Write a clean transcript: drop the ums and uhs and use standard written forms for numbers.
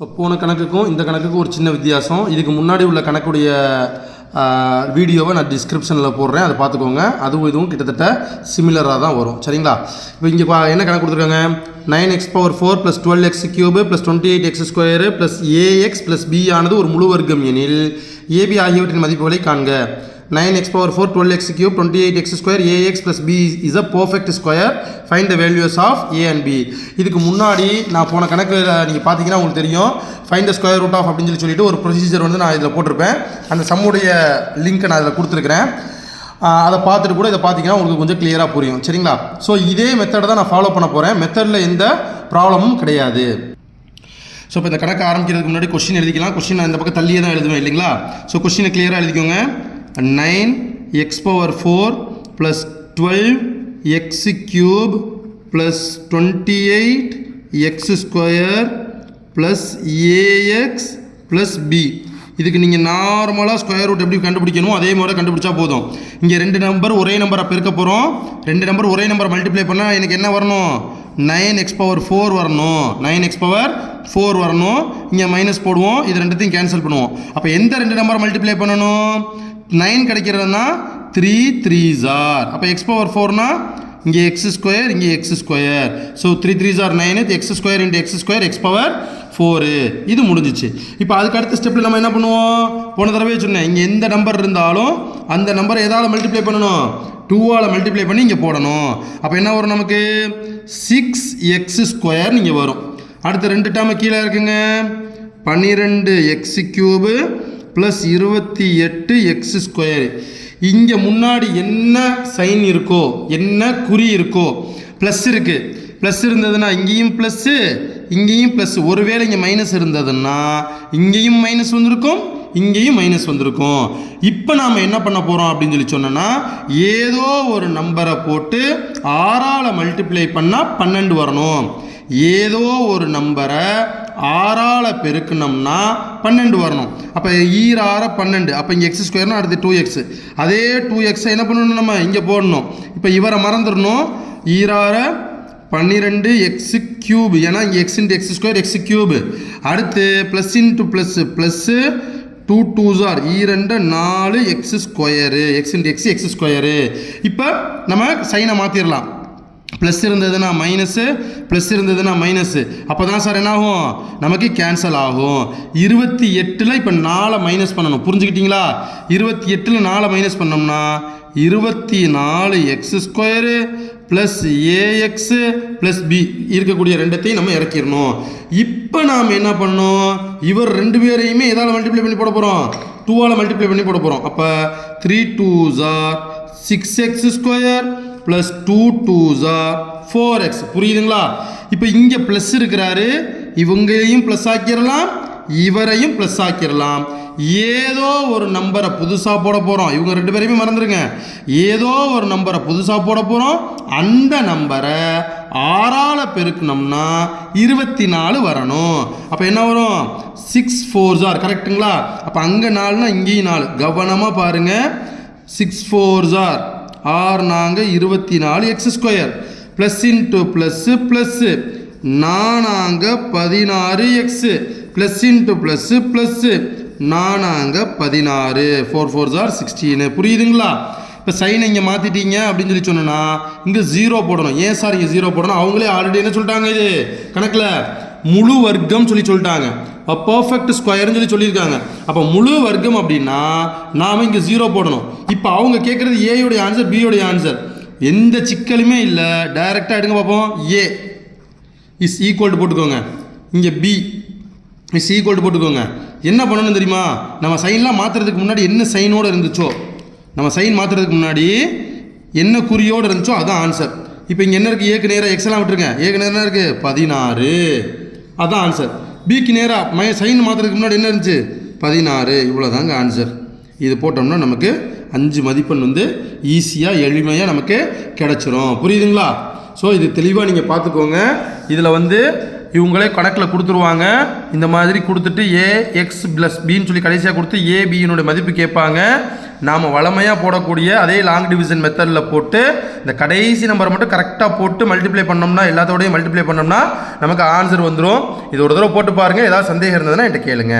போன கணக்குக்கும் இந்த கணக்குக்கும் ஒரு சின்ன வித்தியாசம். இதுக்கு முன்னாடி உள்ள கணக்குடைய வீடியோவை நான் டிஸ்கிரிப்ஷனில் போடுறேன், அதை பார்த்துக்கோங்க. அதுவும் இதுவும் கிட்டத்தட்ட சிமிலராக தான் வரும். சரிங்களா? இப்போ இங்கே என்ன கணக்கு கொடுத்துருக்காங்க? 9x⁴ + 12x³ + 28x² + ax + b ஆனது ஒரு முழு வர்க்கம் எனில் ab ஆகியவற்றின் மதிப்புகளை காண்க. 9x⁴ 12x³ 28x², ax + b is a perfect square. Find the values of a and b. இதுக்கு முன்னாடி நான் போன கணக்கில் நீங்கள் பார்த்தீங்கன்னா உங்களுக்கு தெரியும், find the square root of அப்படின்னு சொல்லிட்டு ஒரு ப்ரொசீஜர் வந்து நான் இதில் போட்டிருப்பேன். அந்த சம்முடைய லிங்க்கை நான் இதில் கொடுத்துருக்கிறேன். அதை பார்த்துட்டு கூட இதை பார்த்தீங்கன்னா உங்களுக்கு கொஞ்சம் கிளியராக புரியும். சரிங்களா? ஸோ இதே மெத்தடை தான் நான் ஃபாலோ பண்ண போகிறேன். மெத்தடில் எந்த ப்ராப்ளமும் கிடையாது. ஸோ இப்போ இந்த கணக்கு ஆரம்பிக்கிறதுக்கு முன்னாடி கொஸ்டின் எழுதிக்கலாம். கொஸ்டின் நான் இந்த பக்கம் தள்ளியே தான் எழுதுவேன் இல்லைங்களா? ஸோ கொஸ்டினை கிளியராக எழுதிக்கோங்க. 9x⁴ + 12x³ + 28x² + ax + b. இதுக்கு நீங்கள் நார்மலாக ஸ்கொயர் ரூட் எப்படி கண்டுபிடிக்கணும் அதே மாதிரி கண்டுபிடிச்சா போதும். இங்கே ரெண்டு நம்பர் ஒரே நம்பரை பெருக்க போகிறோம். ரெண்டு நம்பர் ஒரே நம்பரை மல்டிப்ளை பண்ணால் எனக்கு என்ன வரணும்? 9x⁴ வரணும். 9x⁴ வரணும். இங்கே மைனஸ் போடுவோம். இது ரெண்டுத்தையும் கேன்சல் பண்ணுவோம். அப்போ எந்த ரெண்டு நம்பரை மல்டிப்ளை பண்ணணும்? 9 கிடைக்கிறதுனா 3 3s are. அப்போ x⁴ இங்கே x², இங்கே x². So 3 3s are 9, x² × x², x⁴. இது முடிஞ்சிச்சு. இப்போ அதுக்கு அடுத்த ஸ்டெப்பில் நம்ம என்ன பண்ணுவோம்? போன தடவை சொன்னேன், இங்கே எந்த நம்பர் இருந்தாலும் அந்த நம்பரை எதால் மல்டிப்ளை பண்ணணும்? 2ஆல் மல்டிப்ளை பண்ணி இங்கே போடணும். அப்போ என்ன வரும்? நமக்கு 6x² இங்கே வரும். அடுத்த ரெண்டு டேர்ம் கீழே இருக்குங்க. 12x³ + 28x². இங்கே முன்னாடி என்ன சைன் இருக்கோ, என்ன குறி இருக்கோ, ப்ளஸ் இருக்குது. ப்ளஸ் இருந்ததுன்னா இங்கேயும் ப்ளஸ்ஸு, இங்கேயும் ப்ளஸ். ஒருவேளை இங்கே மைனஸ் இருந்ததுன்னா இங்கேயும் மைனஸ் வந்திருக்கும், இங்கேயும் மைனஸ் வந்திருக்கும். இப்போ நாம் என்ன பண்ண போகிறோம் அப்படின்னு சொல்லி சொன்னோன்னா, ஏதோ ஒரு நம்பரை போட்டு 6ஆல் மல்டிப்ளை பண்ணால் 12 வரணும். ஏதோ ஒரு நம்பரை 6ஆல் பெருக்கணும்னா 12 வரணும். அப்போ 6 12. அப்போ இங்கே x², அடுத்து 2x. அதே 2x என்ன பண்ணணும்? நம்ம இங்கே போடணும். இப்போ இவரை மறந்துடணும். 6 12x³. ஏன்னா இங்கே x × x², x³. அடுத்து plus into plus plus 2 2s are 2 4 x², x × x, x². இப்போ நம்ம சைனை மாற்றிடலாம். ப்ளஸ் இருந்ததுன்னா மைனஸு, ப்ளஸ் இருந்ததுன்னா மைனஸு. அப்போ தான் சார் என்ன ஆகும்? நமக்கு கேன்சல் ஆகும். 28ல் இப்போ 4 மைனஸ் பண்ணணும். புரிஞ்சுக்கிட்டீங்களா? 28ல் 4 மைனஸ் பண்ணோம்னா 24x² + ax + b இருக்கக்கூடிய ரெண்டத்தையும் நம்ம இறக்கிடணும். இப்போ நாம் என்ன பண்ணணும்? இவர் ரெண்டு பேரையுமே எதால் மல்டிப்ளை பண்ணி போட போகிறோம்? 2ஆல் மல்டிப்ளை பண்ணி போட போகிறோம். அப்போ 3 2s are 6x² + 2 2s are 4x. புரியுதுங்களா? இப்போ இங்கே ப்ளஸ் இருக்கிறாரு, இவங்களையும் ப்ளஸ் ஆக்கிடலாம், இவரையும் ப்ளஸ் ஆக்கிடலாம். ஏதோ ஒரு நம்பரை புதுசாக போட போகிறோம். இவங்க ரெண்டு பேரையுமே மறந்துடுங்க. ஏதோ ஒரு நம்பரை புதுசாக போட போகிறோம். அந்த நம்பரை 6ஆல் பெருக்கணும்னா 24 வரணும். அப்போ என்ன வரும்? 6 4s are. கரெக்டுங்களா? அப்போ அங்கே 4னா இங்கேயும் 4. கவனமாக பாருங்கள். 6 4s are 24x². Plus into plus plus 16x. Plus into plus plus 16. 4 4s are 16. புரியுதுங்களா? இப்போ சைனை இங்கே மாற்றிட்டீங்க அப்படின்னு சொல்லி சொன்னோன்னா இங்கே 0 போடணும். ஏன் சார் இங்கே 0 போடணும்? அவங்களே ஆல்ரெடி என்ன சொல்லிட்டாங்க? இது கணக்கில் முழு வர்க்கம் சொல்லிட்டாங்க. பர்ஃபெக்ட் ஸ்கொயர்னு சொல்லியிருக்காங்க. அப்போ முழு வர்க்கம் அப்படின்னா நாம் இங்கே 0 போடணும். இப்போ அவங்க கேட்குறது ஏயோடைய ஆன்சர், பியோடைய ஆன்சர். எந்த சிக்கலுமே இல்லை. டைரெக்டாக எடுங்க பார்ப்போம். ஏ இஸ் ஈக்குவல் போட்டுக்கோங்க. இங்கே பி இஸ் ஈக்குவல் போட்டுக்கோங்க. என்ன பண்ணணும் தெரியுமா? நம்ம சைன்லாம் மாற்றுறதுக்கு முன்னாடி என்ன சைனோடு இருந்துச்சோ, நம்ம சைன் மாற்றுறதுக்கு முன்னாடி என்ன குறியோடு இருந்துச்சோ அதுதான் ஆன்சர். இப்போ இங்கே என்ன இருக்குது? ஏக்கு நேராக எக்ஸெல்லாம் விட்டுருங்க. ஏக்கு நேரம் என்ன இருக்குது? 16. அதுதான் ஆன்சர். பிக்கு நேராக சைன் மாற்றுறதுக்கு முன்னாடி என்ன இருந்துச்சு? 16. இவ்வளோ தாங்க ஆன்சர். இது போட்டோம்னா நமக்கு 5 மதிப்பெண் வந்து ஈஸியாக எளிமையாக நமக்கு கிடச்சிரும். புரியுதுங்களா? ஸோ இது தெளிவாக நீங்கள் பார்த்துக்கோங்க. இதில் வந்து இவங்களே கணக்கில் கொடுத்துருவாங்க. இந்த மாதிரி கொடுத்துட்டு AX + Bன்னு சொல்லி கடைசியாக கொடுத்து ABயினுடைய மதிப்பு கேட்பாங்க. நாம் வளமையாக போடக்கூடிய அதே லாங் டிவிஷன் மெத்தடில் போட்டு இந்த கடைசி நம்பரை மட்டும் கரெக்டாக போட்டு மல்டிப்ளை பண்ணோம்னா, எல்லாத்தோடையும் மல்டிப்ளை பண்ணோம்னா நமக்கு ஆன்சர் வந்துடும். இது ஒரு தடவை போட்டு பாருங்கள். ஏதாவது சந்தேகம் இருந்ததுன்னா என்கிட்ட கேளுங்க.